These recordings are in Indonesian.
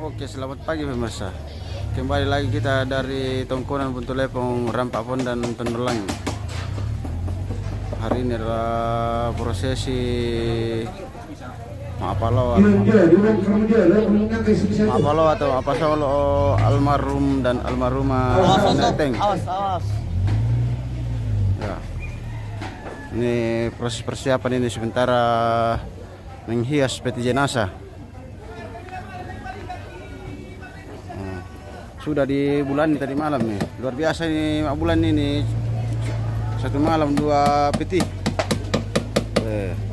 Oke, selamat pagi pemirsa. Kembali lagi kita dari Tongkonan Buntu Lepong, Rampakpon dan Tondolang. Hari ini adalah prosesi Maapalo atau apa solo almarhum dan almarhumah Neteng. Ya. Ini proses persiapan ini sementara menghias peti jenazah. Sudah di bulan tadi malam nih. Luar biasa ini bulan ini. Satu malam 2 peti.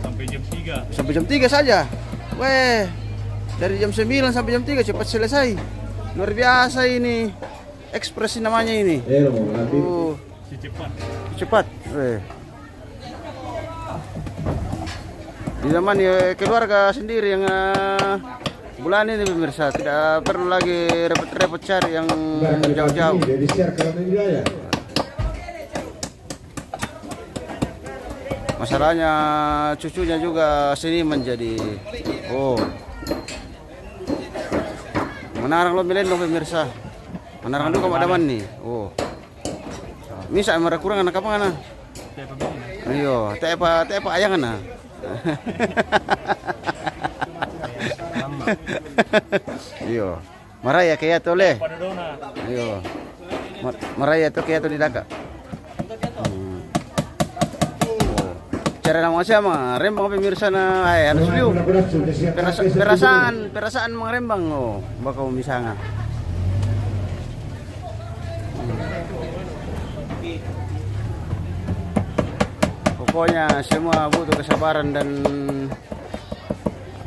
Sampai jam 3. Sampai jam 3 saja. Weh. Dari jam 9 sampai jam 3 cepat selesai. Luar biasa ini. Ekspresi namanya ini. Si cepat. Cepat. Weh. Ditemani keluarga sendiri yang bulan ini pemirsa, tidak perlu lagi repot-repot cari yang jauh-jauh. Masalahnya cucunya juga sini menjadi menarang lo mileno pemirsa. Menarang juga madaman nih. Misa marah kurang anak apa ngana? Ayo, tepa ayangan. Iyo, maraya kayak tole. Iyo, maraya tuh kayak tuh di daka. Cara nama siapa? Rembang pemirsa na, harus view. Perasaan mengrembang bakal misalnya. Pokoknya semua butuh kesabaran dan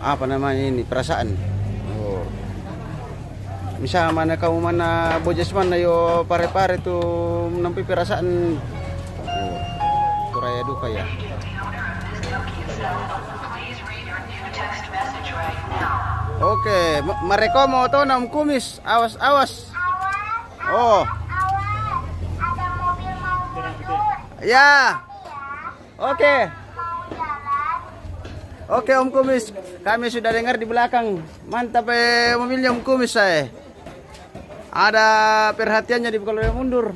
apa namanya ini perasaan. Misal mana kamu mana bojas mana yo pare-pare tuh nampi perasaan. Kuraya duka ya. Oke, mereka mau tahu nam kumis, awas. Oh. Ya. Oke. Oke Om Kumis, kami sudah dengar di belakang. Mantap mobilnya Om Kumis saya. Ada perhatiannya di kalau dia mundur.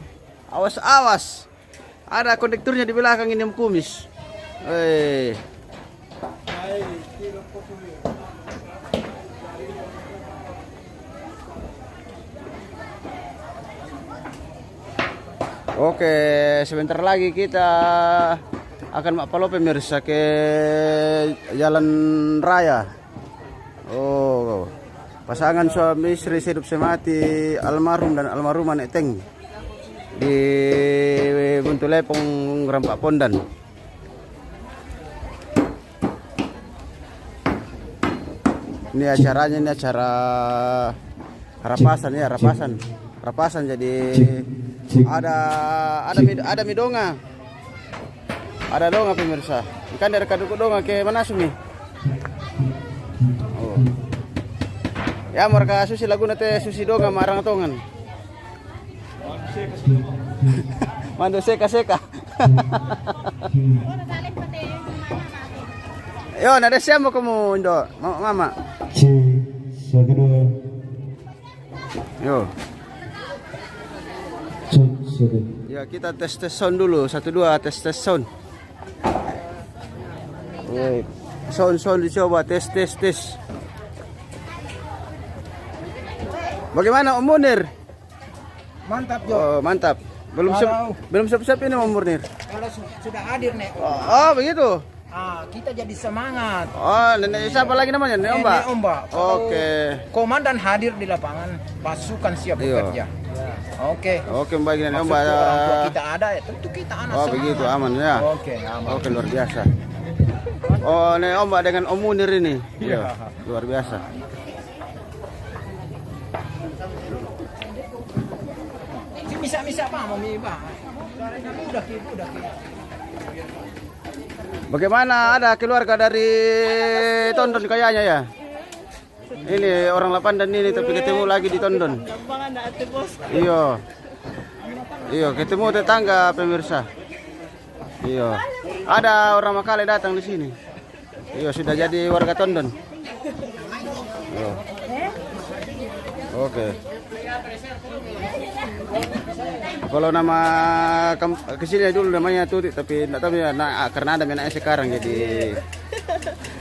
Awas. Ada kondekturnya di belakang ini Om Kumis. Oke, sebentar lagi kita akan Maapalo pemirsa ke jalan raya. Pasangan suami istri hidup semati almarhum dan almarhumah Neteng di Buntu Lepong, Rampakpon. Ini acaranya, ini acara rapasan jadi ada midonga. Ada donga pemirsa. Ikan dari kaduk donga ke mana sumi? Ya mereka susi lagu nate susi donga marang tongan. Mando seka. Yo, nada siapa kamu Indo? Mama. Yo. Ya kita tes sound dulu 1 2 tes sound. Sound dicoba tes. Bagaimana Om Munir? Mantap Jo. Mantap. Belum siap-siap ini Om Munir. Kalau sudah hadir nek. Begitu. Kita jadi semangat. Nenek siapa lagi namanya? Nenek Omba. Oke. Komandan hadir di lapangan, pasukan siap bekerja. Oke. Bagi Nenek Omba. Orang tua kita ada, ya tentu kita anak semangat. Begitu aman ya. Aman. Oke, luar biasa. Nenek Omba dengan Om Munir ini. Iya, luar biasa. Bisa apa mami Pak? Udah. Bagaimana ada keluarga dari Tondon kayaknya ya? Ini orang Lapandan ini tapi ketemu lagi di Tondon. Iya, ketemu tetangga pemirsa. Iya. Ada orang Makale datang di sini. Iya, sudah jadi warga Tondon. Iya. Oke. Kalau nama kesini dulu namanya Tuti, tapi tidak tahu ya, karena ada menanya sekarang jadi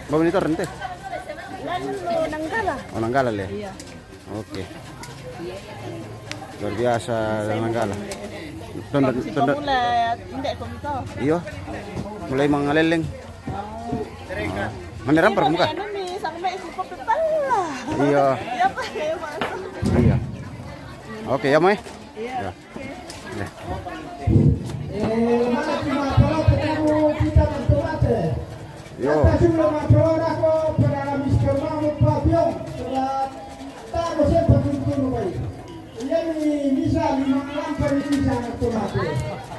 bawa monitor nanti. Nanggala. Oh, Nanggala ya. Iya. Oke. Luar biasa Nanggala. Mulai tidak komito. Iya. Mulai mengaleleng. Mana rampar muka? Ano ni sampai si pala. Iya. Ya pa masuk. Iya. Oke ya, Mai. Iya. Ya. Yo.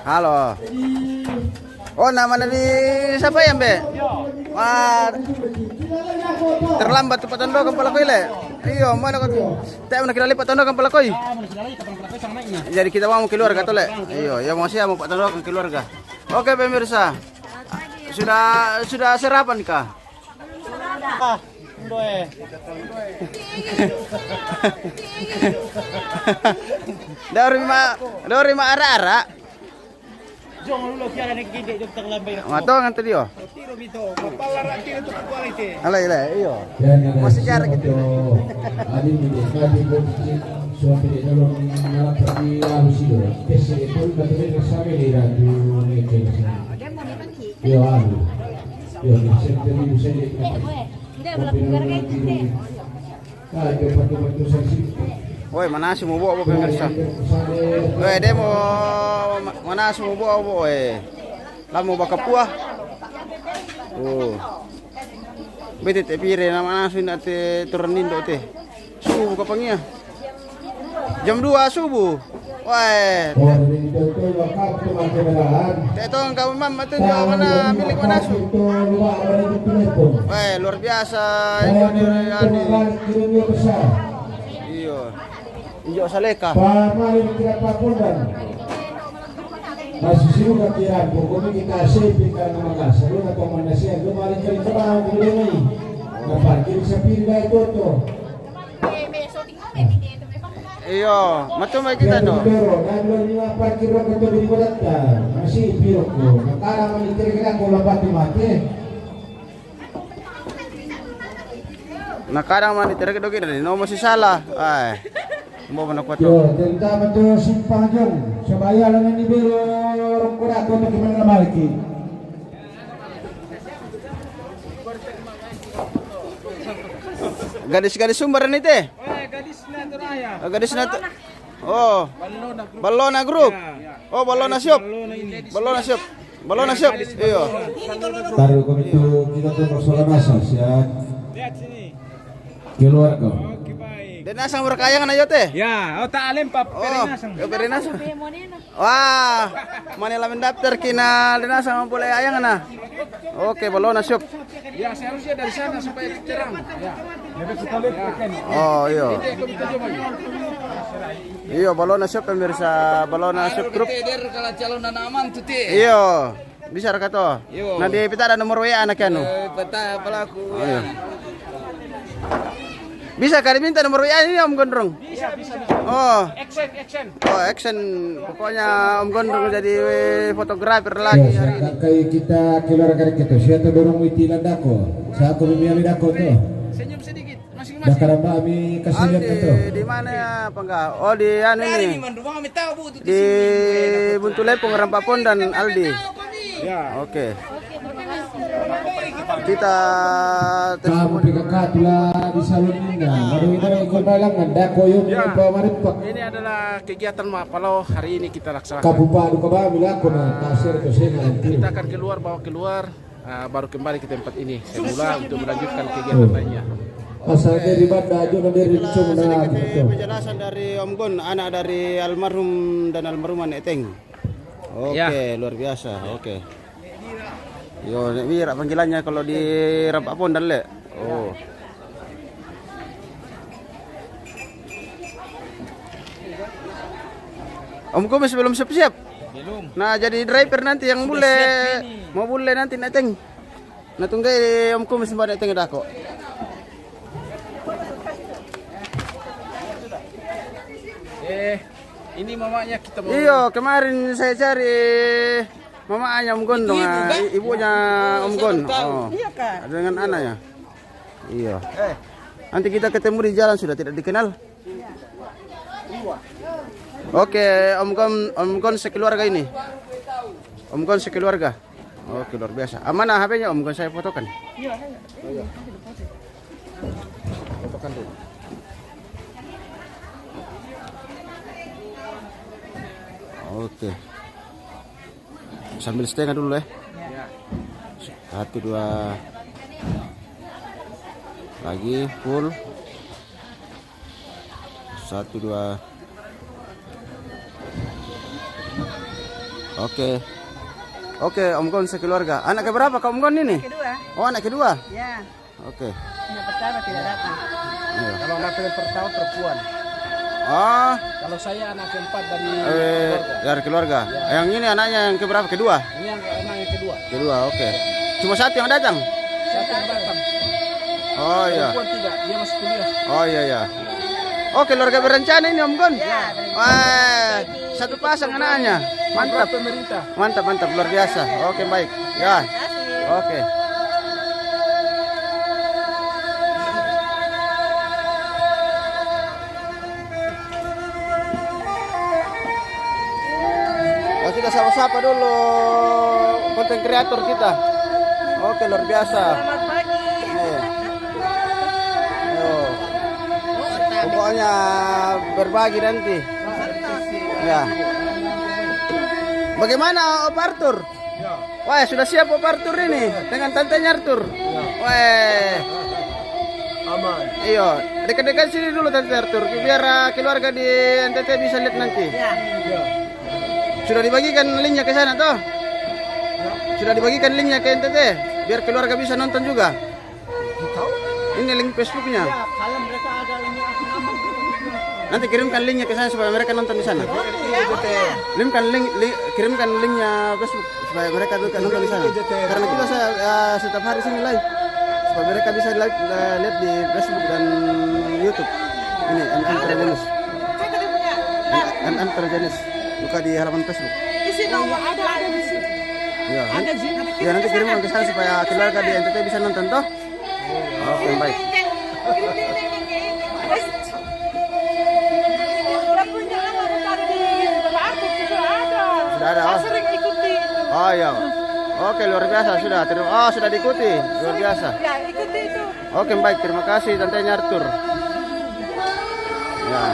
Halo. Oh, nama dari siapa ya, Mbe? Wah, terlambat Pak Tondo kepala koi le. Iya, mana kau? Tak mana kira Pak Tondo kepala koi. Jadi kita mau keluarga tuh le. Iya, ya mau siapa Pak Tondo ke keluarga. Oke pemirsa, sudah sarapan kah? Dari ma ara-ara. Matong nanti dia. Alay, iyo. Masih jarak gitu. Woi, mana semua bawa pemirsa? Woi, demo mana semua bawa woi? Lamu baka puah. Oh. Bete te pire na mana sudah te turunin do te. Subuh kapangnya. Jam 2 subuh. Woi. Tetong kau mam itu mana milik mana su? Woi, luar biasa ini. Iya. Injo saleka. Masih sih nggak kira, pokoknya kita sih kita nama kasar, lu nggak mana sih, lu malah cari tempat boleh nih, nggak parkir sepi nggak itu tuh. Iya, macam apa kita no? Nah, dua lima parkir roda itu di kota, masih pirok tuh. Sekarang menitir kita kalau lepas mati. Nah kadang mah diterke doki dari nomor si salah. Ay. Mau mana kuat. Yo, tentang itu simpang jong. Sebaya lang ni biro rongkora ko to gimana maliki. Gadis-gadis sumberan itu. Gadis na to raya. Gadis na to. Oh. Balona group. Oh, Balona shop. Balona shop. Balona shop. Iya. Taruh ko itu kita tuh persoalan asal ya. Lihat sini. Keluar kau. Oke baik. Dan asang berkayangan ayo teh. Ya, oh tak alim pap Oh, perinasang. perinasang. Wah, manila mendaftar kina dinasang boleh ayang na. Oke, Balona shop. Ya, seharusnya dari sana supaya terang. Ya. Oh, iya. Iya, Balona shop pemirsa, Balona shop group. Kalau calon aman tuh teh. Iya. Bisa rekato. Iya. Nah, di pita ada nomor WA anak anu. Peta pelaku. Oh, iya. Bisa kali minta nomor WA ini Om Gondrong? Bisa. Oh. Action. Oh, action. Pokoknya Om Gondrong jadi fotografer lagi hari ini. Kayak kita keluar dari kita, siapa dorong itilan dako. Saya aku memilih dako tuh. Senyum sedikit. Masing-masing. Dakar kami kasih lihat itu. Di mana ya, apa enggak? Oh, di anu ini. Di Buntu Lepong Rampapon dan Aldi. Ya. Oke. Kita Kamu pikakatula di salon ini. Baru itu ikut balangan dako yung pamaripak. Ini adalah kegiatan Mapalo hari ini kita laksanakan. Kapupadu ka ba milako na kasir to sina. Kita akan bawa keluar, baru kembali ke tempat ini semula untuk melanjutkan kegiatan lainnya. Asal dari banda aja na dari cuma na. penjelasan dari Om Gon, anak dari almarhum dan almarhuman Eteng. Oke, Ya. luar biasa. Oke. Yo, Wira panggilannya kalau di Rampapon dan le. Oh. Om Kumis belum siap-siap. Belum. Nah, jadi driver nanti yang boleh mau boleh nanti Eteng. Nah, tunggu Om Kumis mbak Eteng dah kok. Ini mamanya kita mau. Iyo, kemarin saya cari mamanya Om Gon dong, ibunya Om Gon. Oh, Iya kan? dengan anaknya. Iya. Nanti kita ketemu di jalan sudah tidak dikenal. Oke, Om Gon sekeluarga ini. Om Gon sekeluarga. Oke, luar biasa. Amanah HP-nya Om Gon, saya fotokan. Fotokan dulu. Oke. Sambil setengah dulu ya. 1, 2. Lagi full. 1, 2. Oke. Oke, Om Gon sekeluarga. Anak keberapa Om Gon ini? Kedua. Oh, anak kedua. Ya. Oke. Yang pertama tidak datang. Iya. Kalau anak yang pertama perempuan. Oh, Kalau saya anak keempat dari dari keluarga. Yang ini anaknya yang keberapa? Kedua. ini yang anak yang kedua. Kedua, oke. Cuma satu yang datang. Satu yang datang. Oh iya. Perempuan 3, dia masih kuliah. Oh iya ya. Oh, keluarga berencana ini Om Gon. Ya. Wah, satu pasang anaknya. Mantap. Pemerintah. Mantap, mantap, luar biasa. Oke, baik. Ya. Oke. Oh, kita sapa-sapa dulu konten kreator kita. Oke, luar biasa. Selamat pagi. Oh. Pokoknya berbagi nanti. Ya. Bagaimana Op Arthur? Wah, sudah siap Op Arthur ini dengan tantenya Arthur. Wah. Aman. Iyo, dekat-dekat sini dulu Tante Arthur biar keluarga di NTT bisa lihat nanti. Ya. Sudah dibagikan linknya ke sana toh? Sudah dibagikan linknya ke NTT biar keluarga bisa nonton juga. Ini link Facebooknya. Kalau mereka ada ini Nanti kirimkan linknya ke sana supaya mereka nonton di sana. Kirimkan linknya Facebook supaya mereka juga nonton di sana. Karena kita setiap hari sini live supaya mereka bisa lihat di Facebook dan YouTube. Ini Terjenis. Terjenis. Buka di halaman Facebook. di sini ada di sini. Ya, nanti kirimkan ke sana supaya keluarga di NTT bisa nonton toh. Oke, baik. Sudah ada. Oh. Sering ikuti itu. Oh iya. Oke, luar biasa sudah. Sudah diikuti. Luar biasa. Ya, ikuti itu. Oke, baik. Terima kasih Tantenya Arthur. Ya.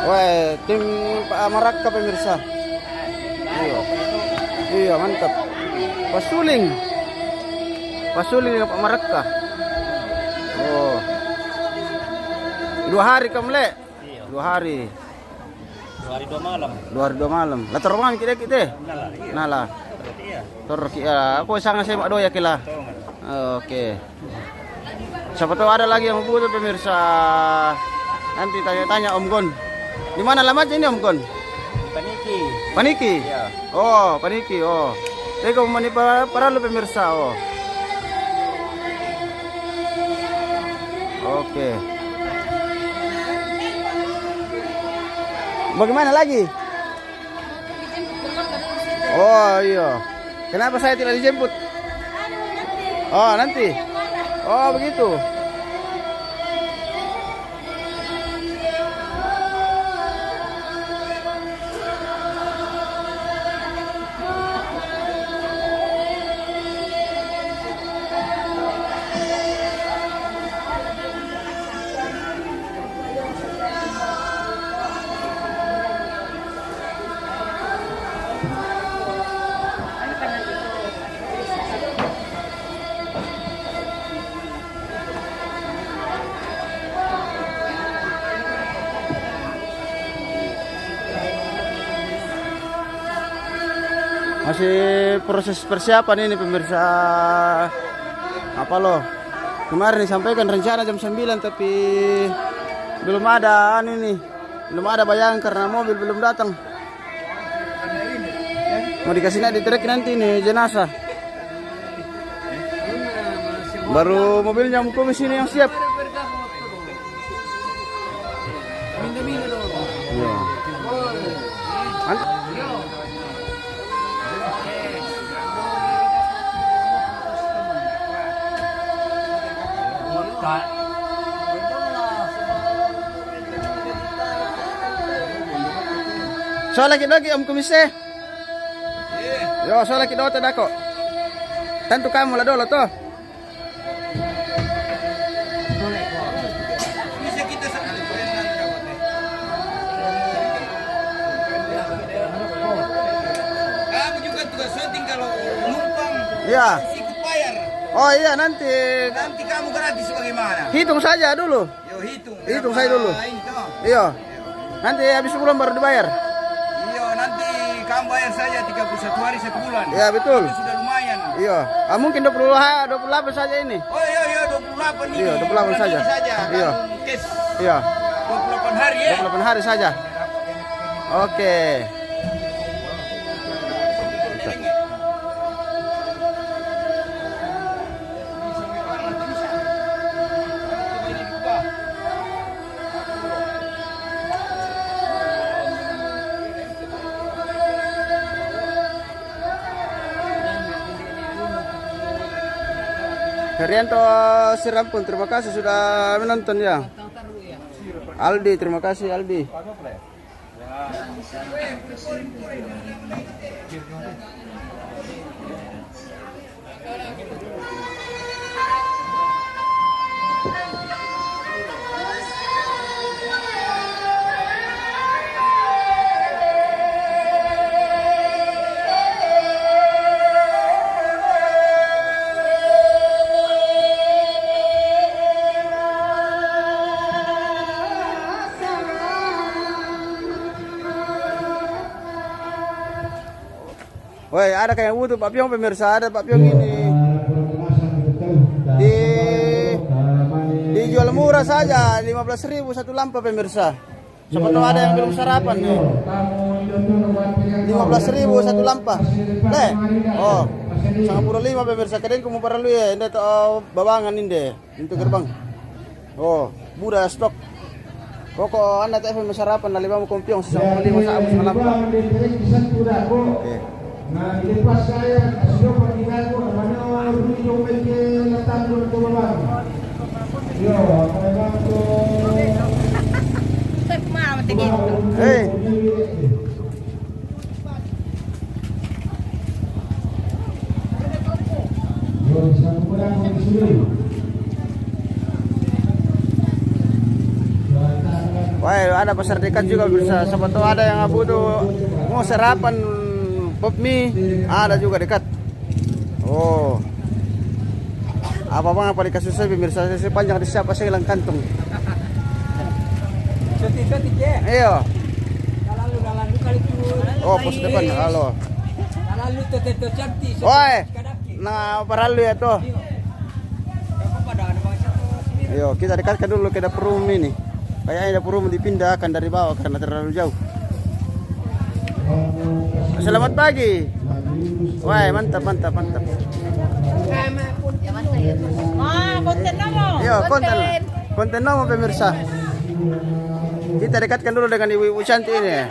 Wah, tim Pak Maraka pemirsa. Iya. Iya, mantap. Pasuling Pak Maraka. Oh. 2 hari kamu le? 2 hari. 2 hari 2 malam. 2 hari 2 malam. Latar rumah kita. Nala. Torki ya. Aku sangat semak doya kila. Oke. Siapa tahu ada lagi yang butuh pemirsa. Nanti tanya-tanya Om Gon. Di mana alamatnya ini Om Gon? Paniki. Paniki? Ya. Oh, Paniki. Oh. Teko mani para lu pemirsa. Oh. Oke. Bagaimana lagi? Oh iya. Kenapa saya tidak dijemput? Oh nanti. Oh begitu. Masih proses persiapan ini pemirsa. Apa loh? Kemarin disampaikan rencana jam 9 tapi belum ada ini. Belum ada bayangan karena mobil belum datang. Mau dikasih di trek nanti nih jenazah. Baru mobilnya Kumis ini yang siap. Iya. So lagi Om Kumis eh. Yo, so lagi dito dako. Tanto kamu lah dolo to. Kamu juga tugas syuting kalau numpang Iya. ikut bayar. Oh iya nanti Nanti kamu gratis bagaimana? hitung saja dulu. Yo hitung. Hitung saya dulu. Ini toh. Iya. Nanti habis bulan baru dibayar. Iya, nanti kamu bayar saja 31 hari 1 bulan. Iya betul. Itu sudah lumayan. Iya. Mungkin 28 saja ini. Oh iya 28 ini. Iya, 28 Bulan saja. ini saja. Iya. Kamu cash Iya. 28 hari ya. 28 hari saja. Oke. Herianto Sirampun, terima kasih sudah menonton ya. Aldi, terima kasih Aldi. Woi, ada kayak butuh Pak Piong pemirsa, ada Pak Piong ini. Dijual murah saja, 15.000 satu lampa pemirsa. Siapa tahu ada yang belum sarapan nih. 15.000 satu lampa. Oh, sangat pura 5 pemirsa. Kadang kamu para lu ya, ini tahu babangan ini untuk gerbang. Oh, mudah stok. Pokok anda tak efek sarapan, nalima mo kumpiong sa 5 sa abos ng lampa. Okay. Nah, di depan saya sudah pergi ko mana yung may natalo ko ba. Yo, memang to. Hey. Yo, isang kurang ko disuloy. Wah, ada pasar dekat juga bisa. Siapa tahu ada yang butuh mau sarapan pop mie, ada juga dekat. Oh, apa dikasih saya pemirsa saya panjang di siapa saya hilang kantong. Sotik ya. Iya. Lalu kali itu. Oh, pos depan. Halo. Lalu teteto cantik. Woi, nah paralu ya tuh. Ayo kita dekatkan dulu ke dapur umum ini. Kayaknya dapur umum dipindahkan dari bawah karena terlalu jauh. Selamat pagi. Wah, mantap. Ah, konten mo. Yo, konten mo pemirsa. Kita dekatkan dulu dengan Ibu Cantik ini.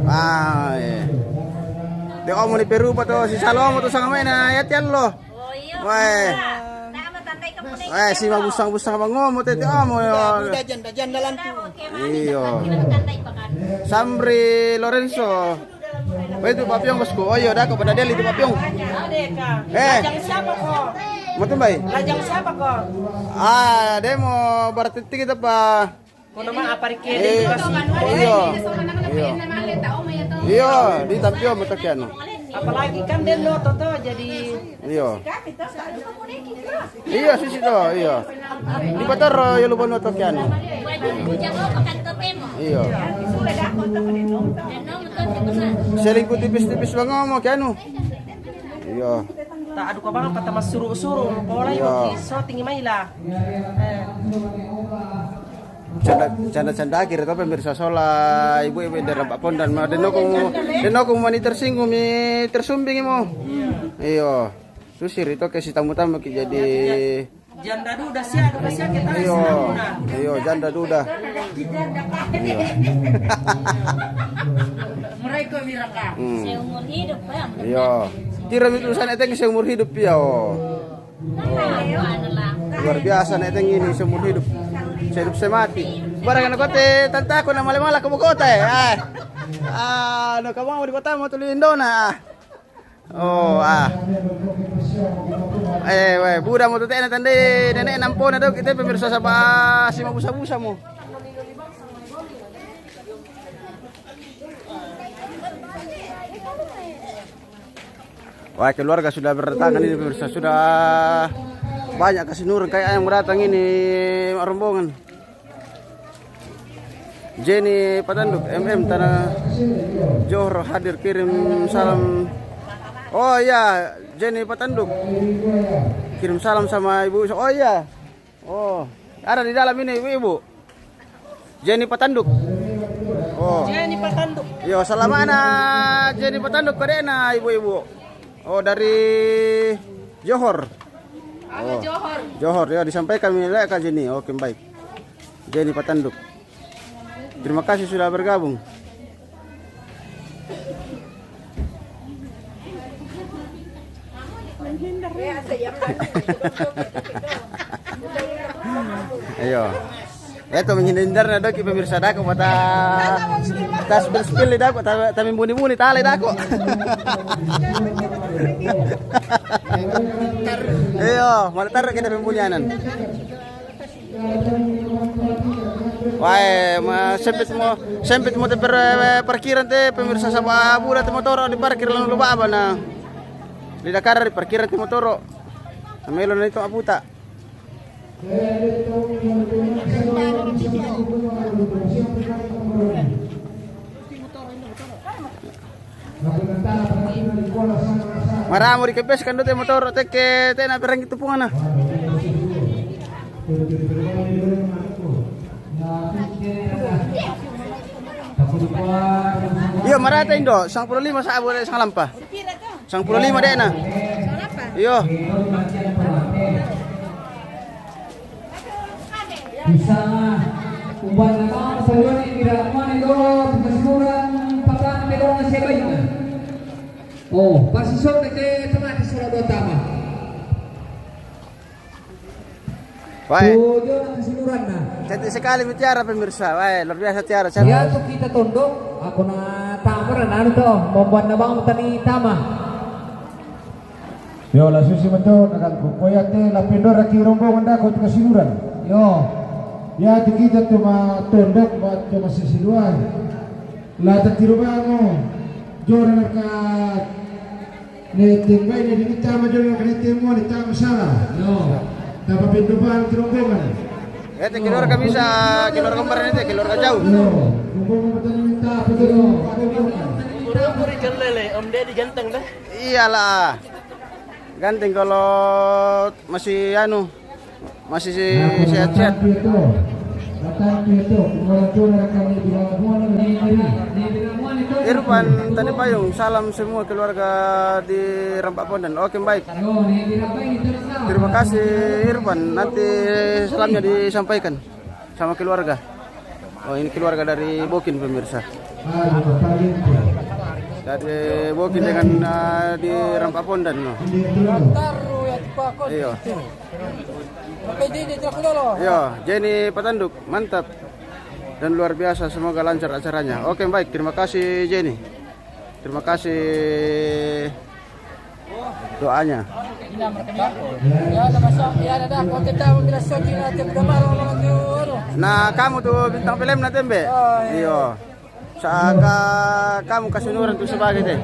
Ah, iya. Dia mau di Peru pa to si Salomo to sa kamay na yatyan lo. Wah, si mabusang-busang abang tete amo. Dajan dalam tu. Iyo. Samri Lorenzo. Wah, itu Papyong bosku. Oh iya, dah kepada Deli itu Papyong. Lajang siapa kok? Mau tumbay? Lajang siapa kok? Ah, demo berarti kita pa. Kung naman aparikili kasi. Iya. Iya, di Tampio betul kan. Apalagi kan din loto to jadi Iya. Iya sisi to, iya. Di Batar ya lupa noto kan. Iya. Selingkuh tipis-tipis lang mo kan. Iya. Tak adu kabang kata mas suruh pola Iya. yo so tinggi maila. Canda akhir itu pemirsa sola ibu-ibu dari Rampak Pondan mah denoko mani tersinggung mi tersumbing mo. Iyo. Susir itu ke si tamu-tamu ki jadi Janda duda sia kita iyo. Iyo janda duda. Iyo. Mereka miraka. Seumur hidup bang. Iyo. Tira mi tulisan eteng seumur hidup ya. Luar biasa na eteng ini seumur hidup. Hidup semati. Barang anak kote tanta ko na malimala ko kota eh. No kamu mau di kota mau tulis Indona. Oh budak mau tutek na tande nenek nampo na daw kita pemirsa sa ba si mabusa-busa mo. Wah, keluarga sudah berdatangan ini pemirsa, sudah banyak kasih nurun kayak yang datang ini rombongan. Jenny Patanduk MM Tanah Johor hadir kirim salam. Oh iya, Jenny Patanduk kirim salam sama ibu. Oh iya. Oh, ada di dalam ini ibu. Jenny Patanduk. Oh. Jenny Patanduk. Yo, salam anak Jenny Patanduk kadena ibu-ibu. Oh, dari Johor. Oh. Johor ya disampaikan oleh Kak Jenny. Oke, baik. Jenny Patanduk. Terima kasih sudah bergabung. Ayo. Itu menghindar na doki pemirsa dako mata tas berspil dako tapi muni-muni tali dako. Ayo, mana taruh kita pembunyanan. Wah, sempit mo te parkiran te pemirsa sa buda te motoro di parkir lang lupa ba na. Di Dakar di parkiran te motoro. Amelo na ito aputa. Maramo di kepes kan te motoro te ke te na perang itu pungan na. Iyo marata indo, 15 sa abo sa lampa. 15 deh na. Iyo. Bisa ubah nama saluran yang tidak mana itu keseluruhan papan medong siapa itu? Oh, pasti sok ke tempat di Surabaya Utama. Wah. Tujuan keseluruhan nah. Cantik sekali mutiara pemirsa. Wah, luar biasa tiara. Ya tuh kita tunduk. Aku na tamar na tuh membuat nabang tani tama. Yo la susi mento nakan ko koyak te la pindor aki rombongan da ko keseluruhan. Yo. Ya kita tuh ma tunduk buat cuma sisiluan. La tatirubano. Joran ka neting bay ni tama joran ka neting mo ni tama salah. Yo. Dapat pintuan rombongan. Ete keluarga bisa, keluarga kemarin itu keluarga jauh. Puri kelele, Om Deddy ganteng dah. Iyalah. Ganteng kalau masih masih sehat-sehat. Irfan Tani Payung, salam semua keluarga di Rampak Pondan. Oke, baik. Terima kasih Irfan. Nanti salamnya disampaikan sama keluarga. Oh, ini keluarga dari Bokin pemirsa. Dari Bokin dengan di Rampak Pondan. No. Iya. Iya, Jenny Patanduk, mantap. Dan luar biasa, semoga lancar acaranya. Oke, baik, terima kasih Jenny. Terima kasih doanya. Nah, kamu tuh bintang film nanti, Mbe? Iya. Saka kamu kasih nuran tuh sebagai deh.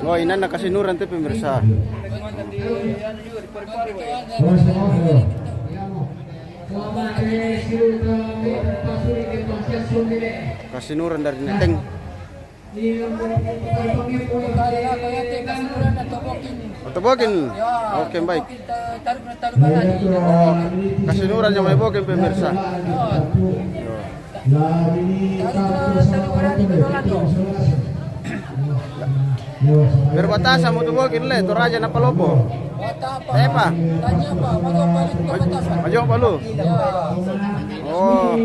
Oh, ini anak kasinuran tuh pemirsa. Kasinuran dari Neteng. Tobokin. Oke, baik. Oh, kasinuran yang bokin pemirsa. Berbatasan mo tubokin le, to raja na palopo. Apa? Maju palu. Oh.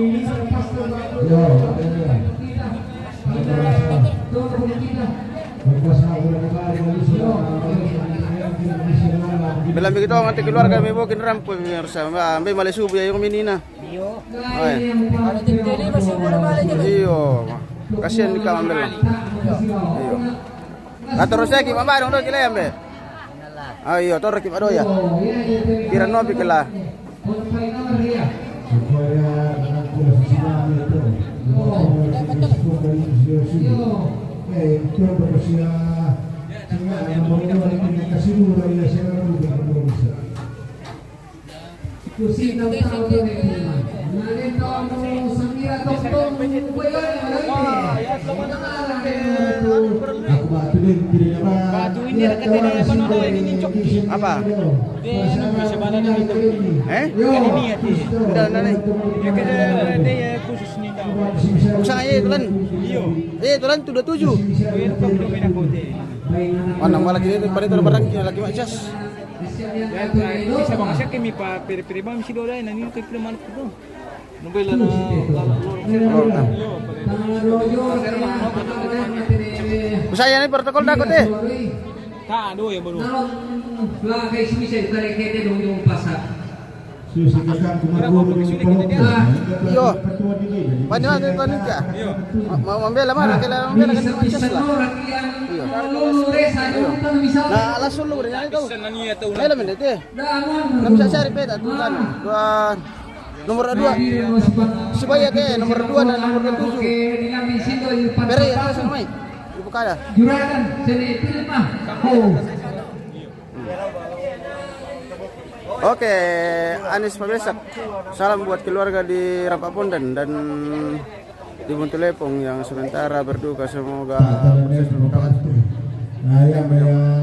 Bilang begitu nanti keluarga may bokin rampo pemirsa. Ambil malay subo yung menina. Ay. Iyo. Kasihan ka ambil. Iyo. Atau Roseki mama dong kila ambe. Ayo toro ki ya. Kira no bikela. Apa? Udah nani. Usang aja tulan. Tulan tu 27. Mana malah gitu pada tu barang lagi macas. Bisa bang asyak kami pa peri-peri bang si dola nani kay preman ko. Nobel na Usaya ni protokol dakot eh. ka do ya baru. Iyo. Banyak ada tuan ka. Mau membela mana kala membela kan macas lah. Nah, alas sulu rin yan ito. Ay, lamin ito eh. Namsa siya ripet at tulan. Nomor 2. Si Baya ke nomor 2 dan nomor 7. Pero yan sa may. Ibu kaya. Juragan sini pilih mah. Oke, Anis Pabesak. Salam buat keluarga di Rampapondan dan di Buntulepong yang sementara berduka, semoga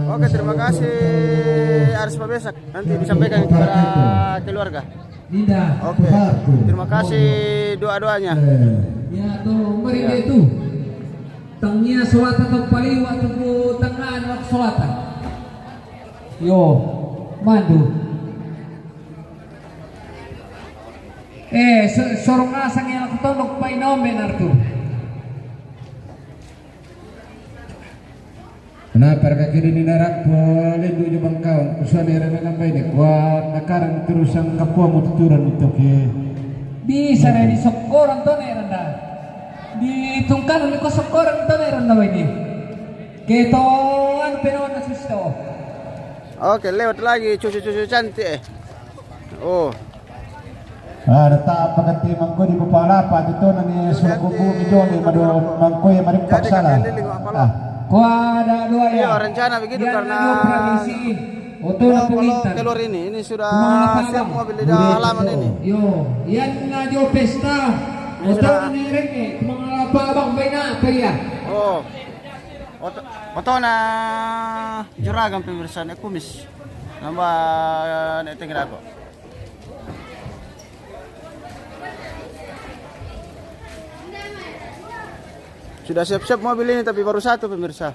Oke, terima kasih Anis Pabesak. Nanti disampaikan kepada keluarga. Oke, terima kasih doa-doanya. Ya tuh, mari itu. Tangnya sholat atau paliwa atau tangan waktu sholatan. Yo, mandu. Sorong asang yang aku tolong painomen artu. Kenapa kaki ini narak boleh dulu bang kawan kusuan era nampai deh kuat nakarang terus yang kapua muturan itu ke bisa nih sokoran tuh nih randa ditungkan nih kok sokoran tuh nih randa ini ketoan penon asusto. Oke, lewat lagi cucu-cucu cantik. Oh. Ada tak pakai mangko di kepala apa itu nani suku bumi dong madu mangko yang mari paksa lah. Kau ada dua ya. Iya, rencana begitu karena kalau keluar ini sudah siap mobil di halaman ini. Yo, yang ngajo pesta. Oto ni renge, mengapa abang bena ya? Oh. Oto na juragan pemirsa na kumis. Nambah na tingin ako. Sudah siap-siap mobil ini tapi baru satu pemirsa.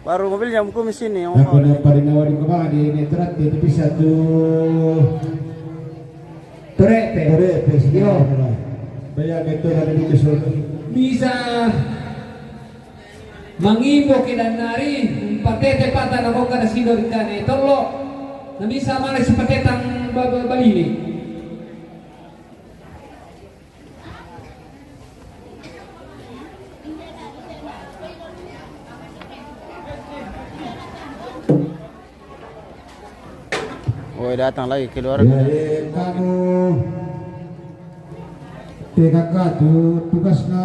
Baru mobilnya kumis ini. Aku yang paling nawarin kemana di netrat itu bisa tuh. Torepe. Yo. Bayar itu ada di kesel. Bisa mangibo kita nari patete patah namo kada sidor kane tolo. Na bisa malah seperti tang balili. Oh, datang lagi keluarga. Ya, kamu TKK tuh tugasnya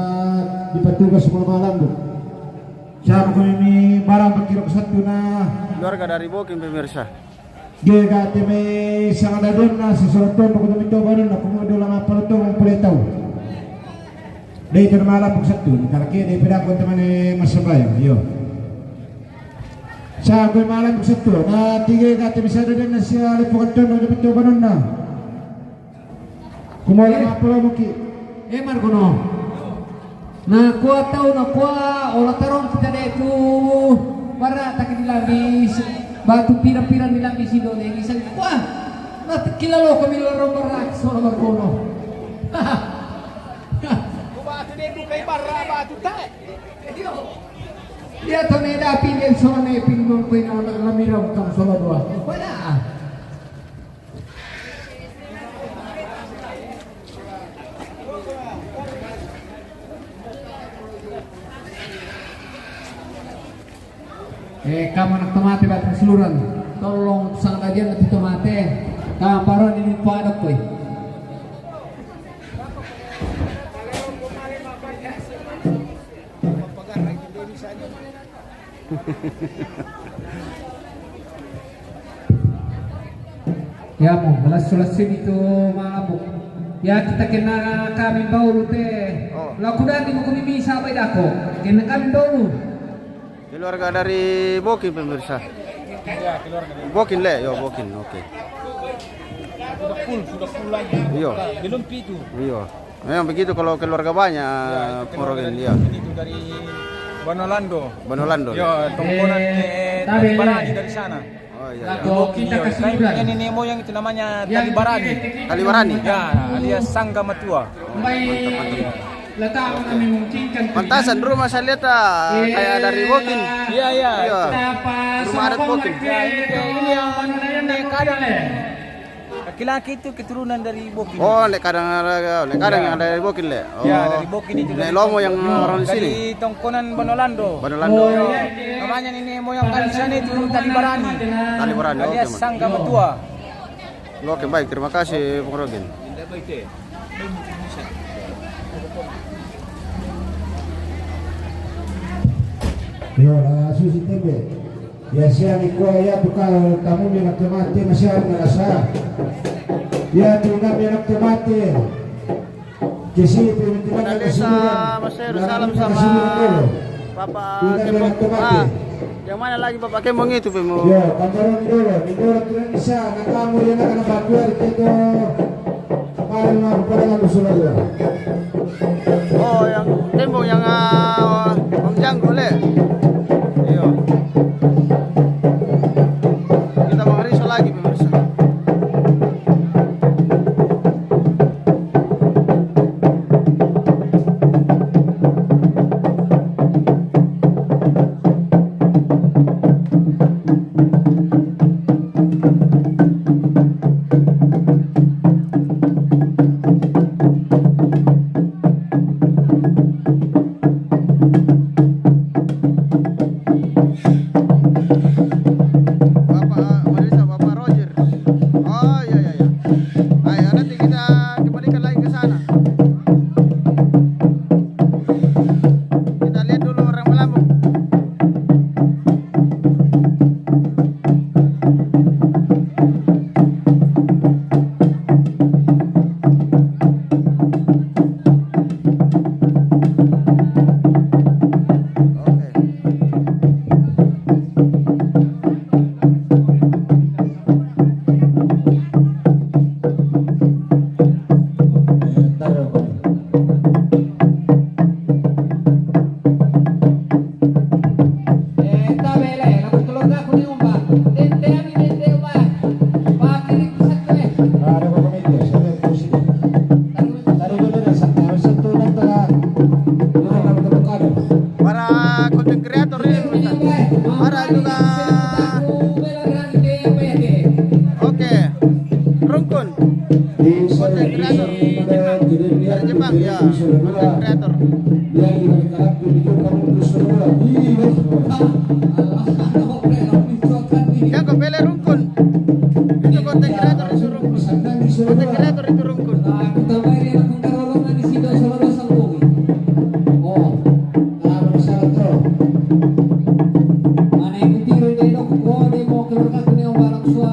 di petugas malam tuh. Siapa ko ini barang berkira satu na Keluarga dari Bokin pemirsa. Gega teme sang ada don na sesuatu ko dumi to baru na kumo do lang apa to ang pulitaw. Dei termala pag satu kalaki dei pira ko teman masabayang yo. Sa ko malam pag satu na tige ka teme sa don na siya lepo to no dumi to baru na. Kumo lang apa mo ki. Margono. Na kuha tao na kuha ola tarong kita dito para takin dilabis batu pirang-pirang dilabis ito na yung isang kuha kilalo kami laro barak so na Margono. Batu dito kay barra batu tae. Dia to na dapin yung so na ipinong ko yung lamiraw kang so na doa. Wala. Kamu anak tomate batang seluruhan tolong sang lagian nanti tomate kamparon ini padat koy ya mo balas-balas itu mabuk ya kita kena kami bauru teh laku dati mo kami bisa bay dako kena kami bauru. Keluarga dari Bokin pemirsa. Ya, keluarga dari Bokin le, yo Bokin, oke. sudah full lagi. Iya. Belum pitu. Iya. Memang begitu kalau keluarga banyak Porogen dia. Itu dari Banolando. Banolando. Ya, tongkonan dari Barani dari sana. Oh iya. Kalau kita kesimpulan Ini nenek moyang itu namanya Tali Barani. Kali Barani. Ya, alias Sangga Matua. letak kami memungkinkan Pantasan rumah saya lihat kayak dari Bokin. Iya, iya. Iya. Rumah adat Bokin. Ya, ini yang kadang laki-laki itu keturunan dari Bokin. Oh, kadang yang dari Bokin le. Oh. Ya, dari Bokin itu. Nek Lomo yang orang di sini. Dari tongkonan Banolando. Banolando. Namanya nenek moyang kali sana itu Tali Barani. Tali Barani. Alias Sangga Matua. Oke, baik. Terima kasih Porogen. Yo, la susi tembe. Ya siya ni ko ya tukal tamu ni nakemate masya ngalasa. Ya tunga ni nakemate. Kesi pementiran Desa Maseru salam sama Bapak Kembong. Yang mana lagi Bapak Kembong itu Pemo? Ya, kantoran dulu tulen isa nakamu ya nakana batua dito. Kemarin aku pada usul aja. Oh, yang Kembong yang Om Janggo le. Iya. Kita mau riso lagi pemirsa. Bapak Roger. Oh iya. Ayo nanti kita kembalikan lagi ke sana. Kita lihat dulu orang melambung. Para content creator ini para juga oke Rungkun content creator dari Jepang ya content creator yang kepele Rungkun itu content creator itu Rungkun content creator itu Rungkun Yo.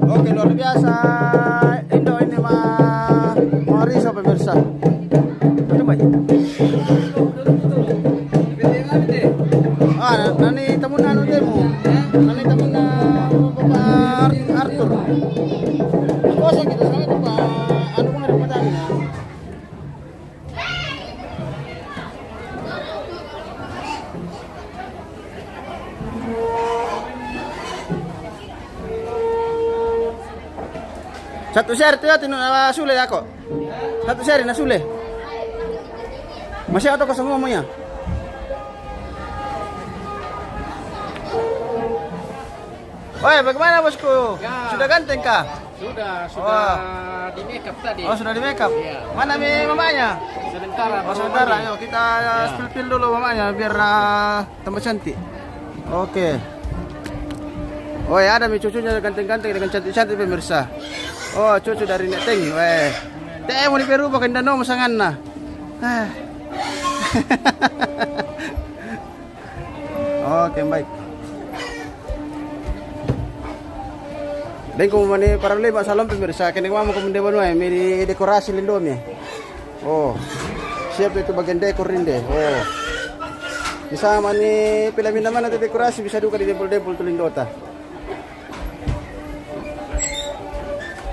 Oke, luar biasa. Indo ini mah Riso pemirsa. Itu baik. Nani tamu nanu demo. Nani tamu na Bapak Arthur. Kok sih kita sangat Pak anu kung ada padang. Satu share tuh ya tinu sule ako. Satu share na sule. Masih atau kosong semuanya? Woi, bagaimana bosku? Ya. Sudah ganteng kah? Sudah di make up tadi. Oh, sudah di makeup. Iya. Mana mamanya? Sementara. Oh, sebentar, ayo kita spill dulu mamanya biar tambah cantik. Oke. Oh ya, ada cucunya ganteng-ganteng dengan cantik-cantik pemirsa. Oh, cucu dari Nek Teng. Weh. Teh mau di Peru pakai danau masangan nah. Oke, baik. Dan kung mani para lima salon pemirsa, kini mo kung dewan mo may dekorasi lindom ya. Oh, siap itu bagian dekor rinde. Oh, bisa mani pilamin naman natin dekorasi bisa duka di dempul-dempul tulindota.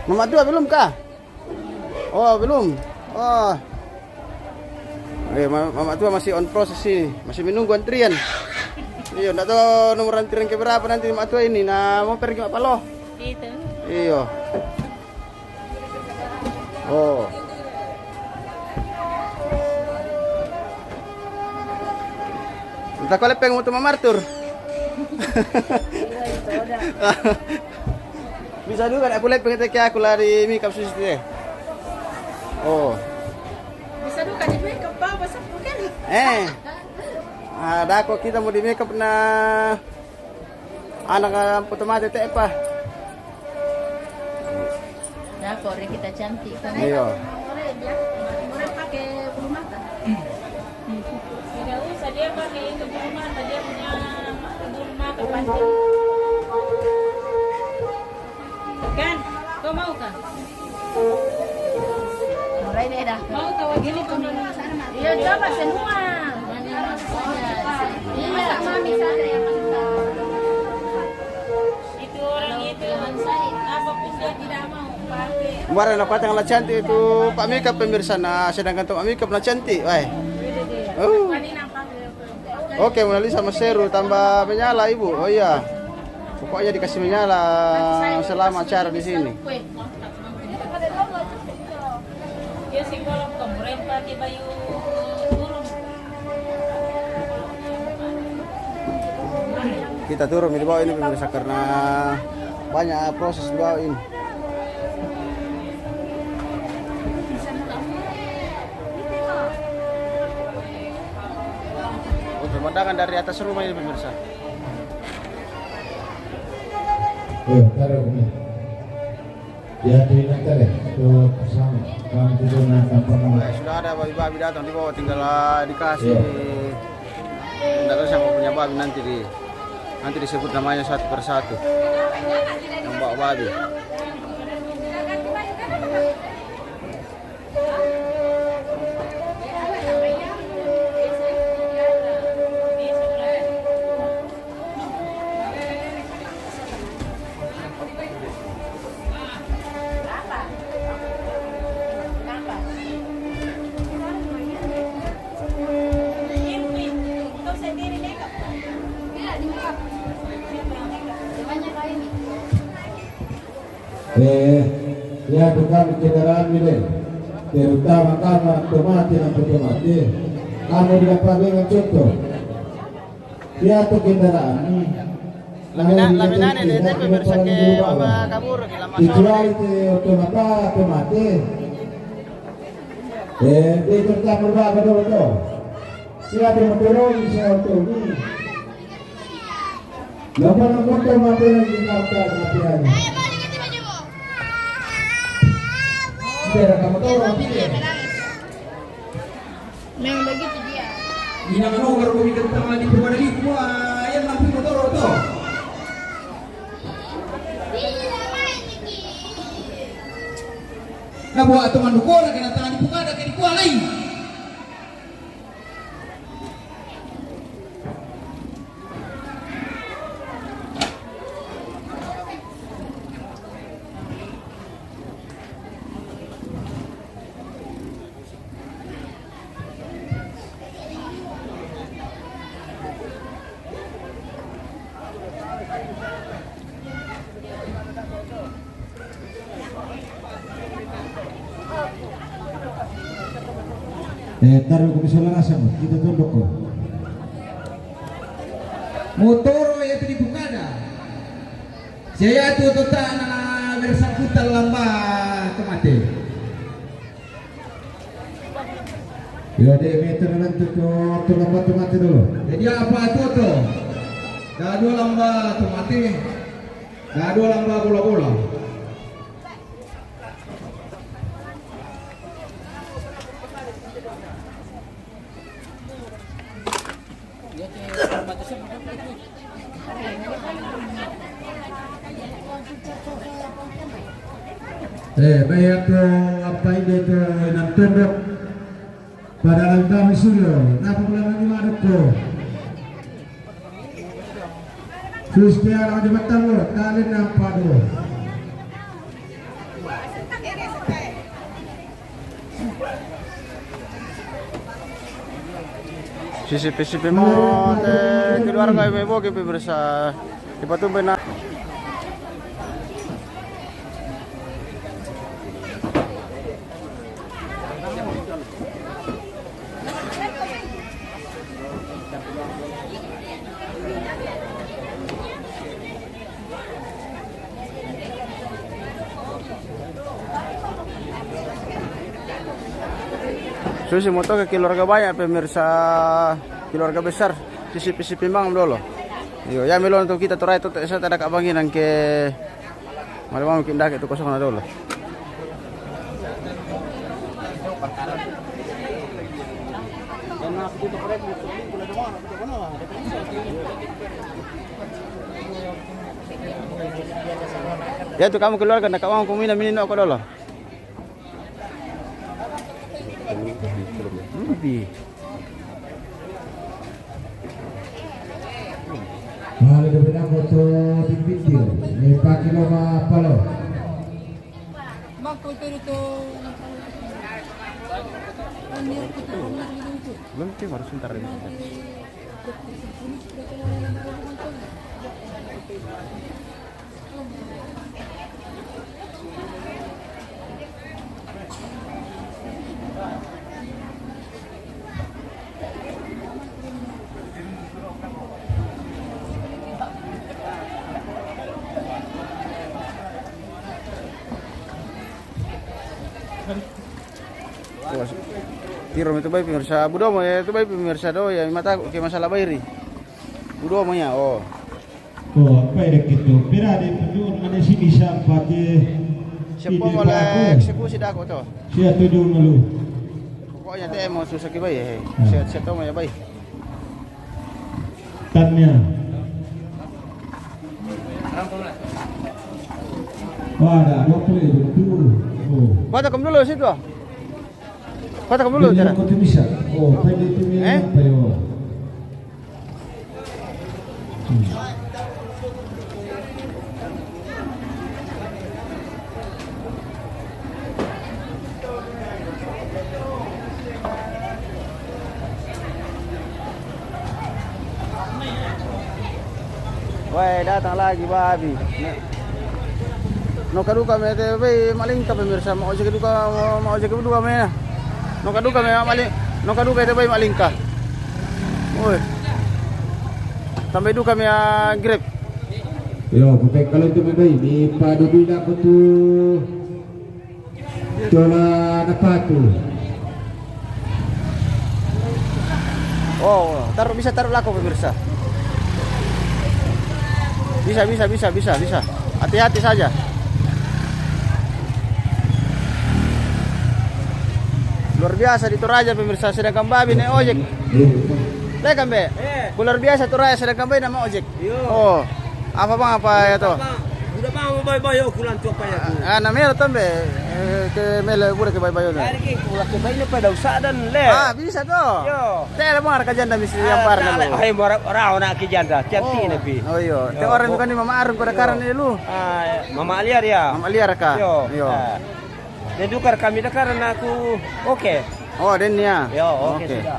Mama dua belum kah? Oh belum. Oh, Mama tua masih on proses ini, masih menunggu antrian. Iya, nggak tahu nomor antrian keberapa nanti Mama tua ini. Nah, mau pergi apa lo? Gitu. Iyo. Oh. Entah kau lepeng mau Mama Arthur. Bisa juga aku lepeng ketika aku lari makeup susi deh. Oh. Bisa duka di makeup pa basta bukan. Ada kok kita mau di makeup na anak foto mati teh apa? Nah, kore kita cantik kan. Iya. Kore pakai bulu mata. Tidak usah dia pakai itu bulu mata, dia punya bulu mata pasti. Kan? Kau mau kan? Mulai deh dah. Mau kau gini kau iya, coba semua. Iya, mami saja yang itu orang itu apapun dia tidak mau pakai. Kemarin dapat yang lah cantik itu Pak Makeup pemirsa. Nah, sedangkan Pak Makeup lah cantik. Wah. Oh. Oke, Mona Lisa sama Seru tambah menyala Ibu. Oh iya. Pokoknya dikasih menyala selama acara di sini. Dia sih kalau kemarin pakai baju turun. Kita turun di bawah ini pemirsa karena banyak proses di bawah ini. Oh, pemandangan dari atas rumah ini pemirsa. Taruh ini. Ya, terima tuh sama. Kami tidur nak Sudah ada babi-babi datang di bawah, tinggal dikasih. Tidak tahu siapa punya babi nanti disebut namanya satu persatu yang bawa babi. Ya bukan kendaraan ini, terutama karena otomatis dan otomatis. Kamu dapat dengan contoh, ya tuh kendaraan. Laminan ini teh pemirsa ke Mama kabur ke lama Dijual itu otomatis. Itu kita berbagi dulu tuh. Siapa yang turun siapa turun. Lapan ang motor mati lagi kapten latihan. Daerah kamu tahu apa dia? Memang begitu dia. Ina ano karo ko kita tama di pagdali ko yan lang motor to. Nabuha ito man ko na kinatangan di pugada kay ko alay. Taruh ko bisa langsung kita tunduk ko. Motor ya tadi bukada. Saya tu tota na bersangkutan lamba kemati. Ya deh meter nanti to lambat mati dulu. Jadi apa tu? Dah dua lamba mati. Dah dua lamba bola-bola. Bayar to apa ini to enam tunduk pada langkah misulo. Napa pulang di mana ko? Terus biar ada batang lo, kalian nampak dulu. Sisipi mo keluar kayo may bogi pemirsa. Ipatumbay na. Susi moto ke keluarga banyak pemirsa, keluarga besar sisipi mang dulu. Yo ya melon untuk kita turai itu saya tidak kabanginan ke malam mungkin dah itu kosong dulu. Ya tuh kamu keluarga nak kamu kumina minino aku dulu. Lebih. Mahal ada benda foto di video. Lepas kilo apa lo? Belum sih, harus sebentar lagi. Tirum itu baik pemirsa Budomo ya, itu baik pemirsa do ya mata ke masalah bayri. Budomo ya, oh. Oh, apa ya gitu? Pira di penduduk mana sih bisa pakai Siapa boleh eksekusi dah aku tu. siapa tujuh malu. Pokoknya teh mau susah ke bayi. Saya tahu ya bayi. Tanya. Wah, ada 20 itu. Oh. Kata kamu dulu situ. Kata kamu dulu cara. Kau bisa. Oh, pada itu apa yo? Wah, datang lagi babi. No kaduka me te bay maling ka pemirsa mau aja kedua me. No kaduka me maling. No kaduka te bay maling ka. Oi. Sampai duka me grab. Yo, bukan kalau itu memang ini padu bila aku tu coba apa tu? Oh, bisa taruh laku pemirsa. Bisa. Hati-hati saja. Luar biasa di Toraja pemirsa, sedangkan babi naik ojek. Lihat kan be? Luar biasa Toraja sedangkan babi nama ojek. Oh, apa bang apa ya toh? Udah bang bayo kulan coba ya. Namanya tuh be ke mele budak ke bayo tuh. Hari ke kulan coba ini pada usaha dan le. Bisa tuh. Yo. Saya ada bang kerjaan misi yang par dulu. Hai mora nak ke janda, tiap nabi. Oh iya. Te orang bukan di Mama Arun pada karan ini lu. Mama Aliar ya. Mama Aliar kah? Yo. Dan dukar kami dah karena aku oke. Oh, den ya. Yo, oke sudah.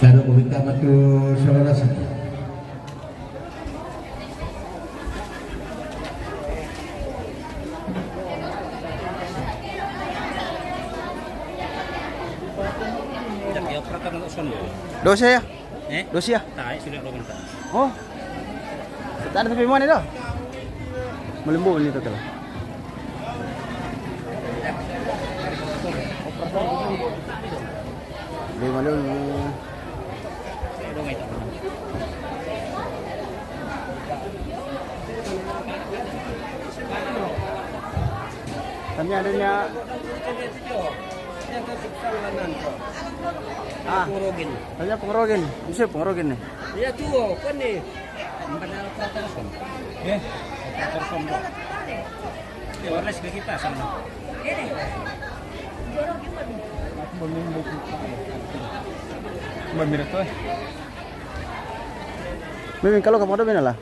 Saya meminta matur saudara satu. Dosa ya? Eh? Dosa ya? Tak, sudah lakukan. Oh. Tak ada tapi mana dah? Melembu ini total. Di mana dulu? Kami adanya Pengurogin. hanya pengrogin. Bisa pengrogin nih. Ya tuh, kan nih. Warna sudah kita sama. Memang tuh. Memang kalau kamu ada mana lah?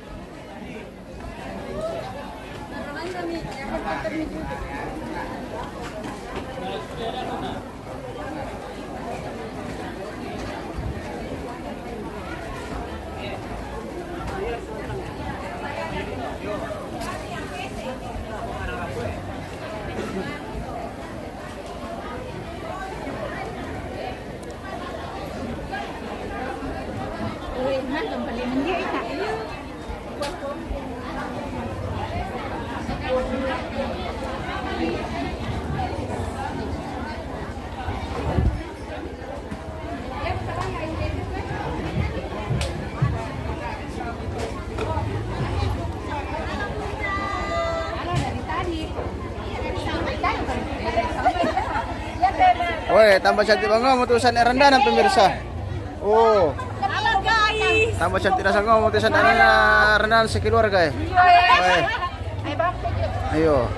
Woi, tambah cantik banget mutusan rendahan pemirsa. Oh. Halo guys. Tambah cantik rasa ngomong mutusan rendahan sekeluarga ya. Woi. Ayo.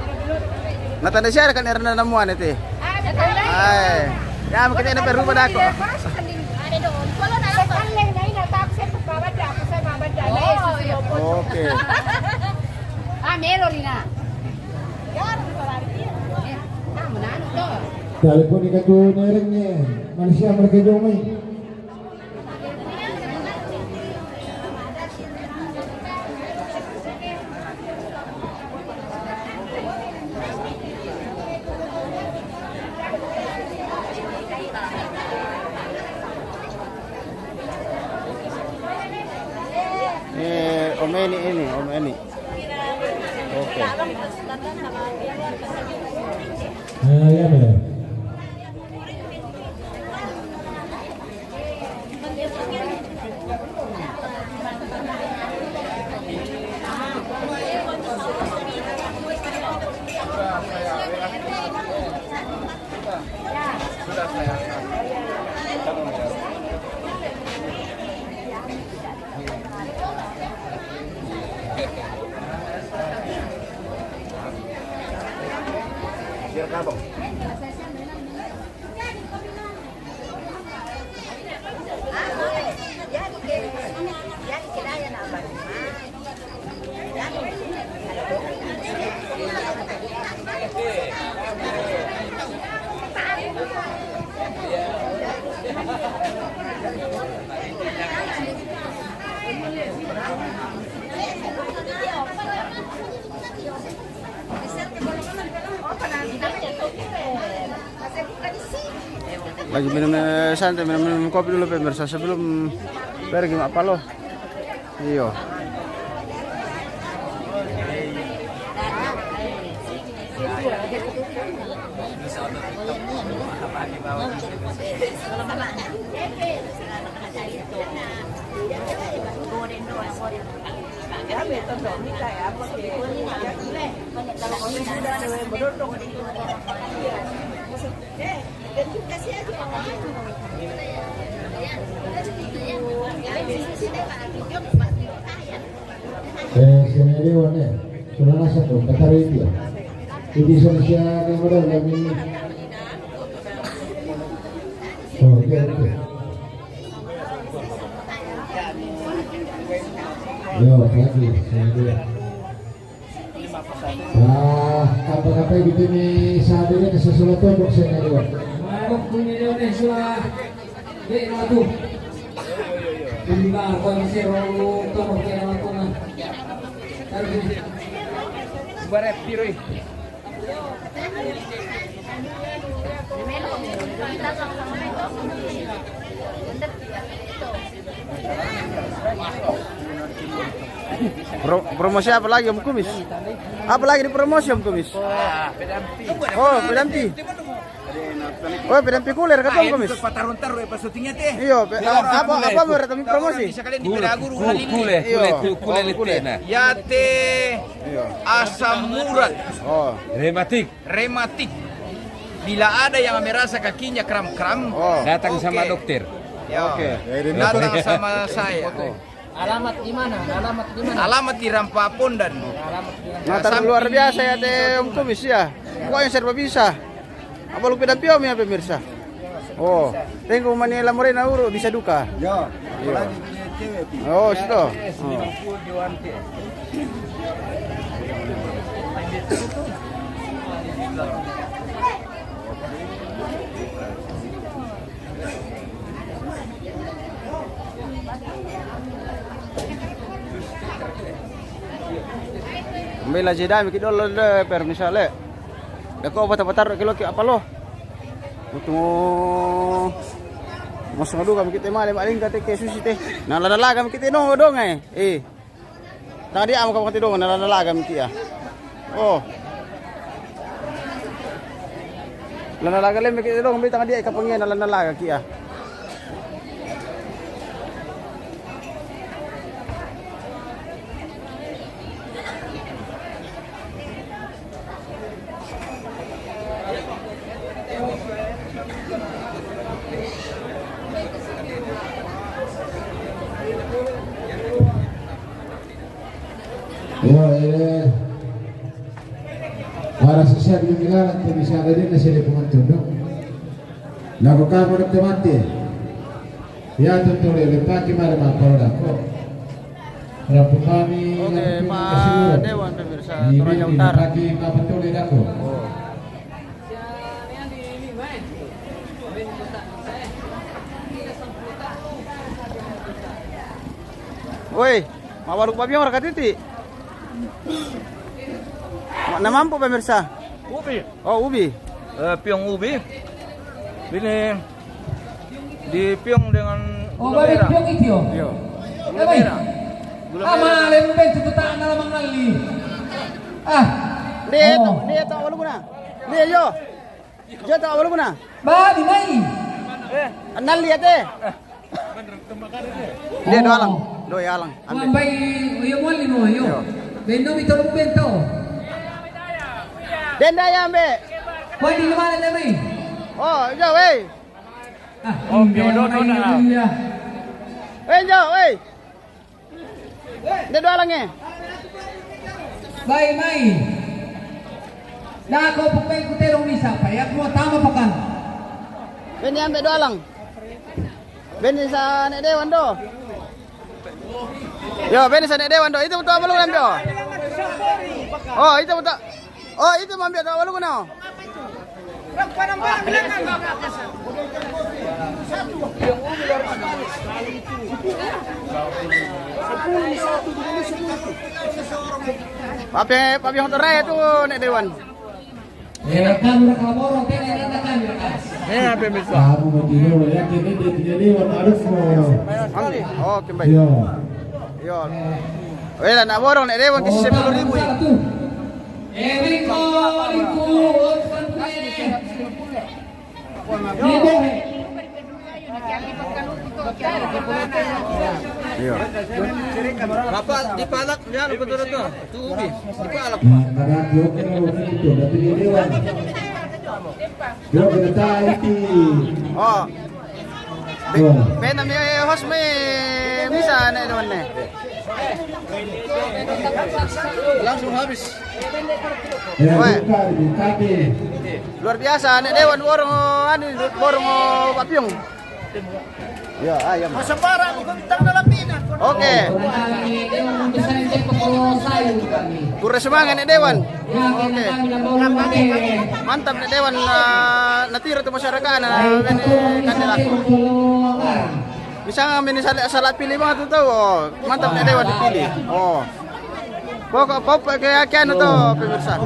Natanda siya kan rendahan namuan itu. Ay. Ya makanya ini perlu pada aku. Ada doon. Kalau na lang kan lang na inatakset pagbabadya ako sa babadya. Oke. Meron na. Yan, parati. Tama na ano to. Telepon ikat tu nerengnya Malaysia mereka jomai. Om Eni. Oke. Ya benar. Lagi minum santai, minum kopi dulu pemirsa sebelum pergi mak palo. Iyo. Dewan sudah nasab dong, kata India. Jadi Indonesia yang ada kami. Oke. Yo, lagi. Apa-apa gitu nih saat ini sesuatu untuk saya Dewan. Mau punya Dewan sudah. Dek matu. Tinggal kalau si Rolo kamu kira aku mah. Barep tiroi. Promosi apa lagi Om Kumis? Apa lagi di promosi Om Kumis? Oh, pedampi. Oh, pedampi kuler kata Om Kumis. Patarun-taru pas syutingnya teh. Iya, apa mau kami promosi? Sekalian dibela guru Kule nah. Ya teh asam urat. Oh, Rematik. Bila ada yang merasa kakinya kram-kram, Datang oke. sama dokter. Ya. Oke. Datang sama saya. Alamat di mana? Alamat di mana? Alamat di Rampapondan. Mata luar biasa ya teh Om Kumis ya. Pokoknya serba bisa. Apa lu pedampi Om ya pemirsa? Oh, tengok Manila Morena uru bisa duka. Ya. Oh, situ. Mela jeda mi kidol le per misale. Dako bata-batar kilo ki apa lo? Utung mas ngadu kami kita male maling kate ke susi teh. Nalala kami kita no dong eh. Tadi am kami kita dong nalala kami kia. Oh. Nalala kami kita dong bitang dia kapangnya nalala kia. Para sosial di negara tu bisa ada di nasi di pemantunduk. Lakukan produk mati. Ya tentu lepas kemana makal dako. Rapu kami. Oke, Pak Dewan pemirsa Toraja Utara. Pagi apa betul dako. Woi, mawaruk babi orang katiti. Mana mampu pemirsa? Ubi. Oh, ubi. Piong ubi. Ini dipiong dengan Oh, gula balik merah. piong itu. Yo. Gula merah. Ama lem ben sebutan na lamang nali. Ah. Dia tahu awal guna. Dia yo. Dia tahu awal guna. Ba di mai. Anal lihat deh. Dia doalang. Doi alang. Ambil. Ambai yo mo lino yo. Bendo mi tolong bento. Denda ya ambe. Kau di mana na mai? Oh, jauh weh. Oh, jodoh na. Jauh weh. Dia doalangnya. Bay mai. Na ko pagpay ko terong ni sa payak mo tama pa kan. Beni ambe doalang. Beni sa nek dewan do. Yo, beni sa nek dewan do. Itu betul apa lu ambil? Oh, itu betul. Oh, itu ambil tahu lu kena. Papi yang terai itu nek dewan. Kamera kamera tene na kamera kas. Apa pemirsa? Kamu begini ya kini dia tidak lewat harus Ambil. Oh, kembali. Yo. Yo. Weh, nak borong nek dewan ke 10.000. Eriko, Iya. Bapak dipalak ya betul itu. Tubi. Dipalak. Kadang yo itu dari dewan. Yo kita itu. Oh. Pena mi host me bisa nih teman nih. Langsung habis. Ya, Weh. bukan di kaki. Luar biasa nih dewan borong papyong. Ya, ayam. Masabara mo bintang na lapinan. Oke. Dewan bisa cek pokok sayu kami. Pura semangat nih dewan. Ya, Oke. kami bawa pakai. Mantap nih dewan natira tuh masyarakat na ini kanila. Bisa ngamin salat pilih banget tuh tahu. Oh, mantap nih dewan dipilih. Oh. Pokok kayak ano to pemirsa.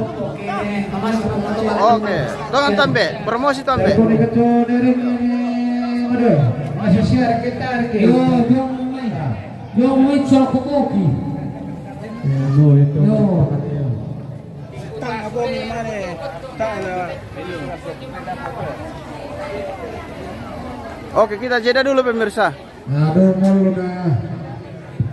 Oke. Dongan tambe, promosi tambe. Telepon ikaw nirin ano. Masih share kita ke. Yung may chokokoki. Yo itu. Yo. Oke, kita jeda dulu pemirsa. Aduh malu dah.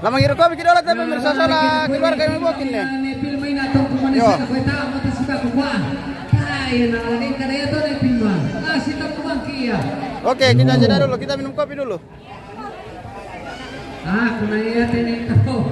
Lamang hiro kopi kita ulat pemirsa salah keluarga yang buatin nih. Filmay na itong kumanis Yo. na kwenta mo ta suka ko ba. Kaya na lang ka na ito na filma. Sita ko bang kiya. Oke, kita jeda dulu, kita minum kopi dulu. Kung naiyatin yung tao,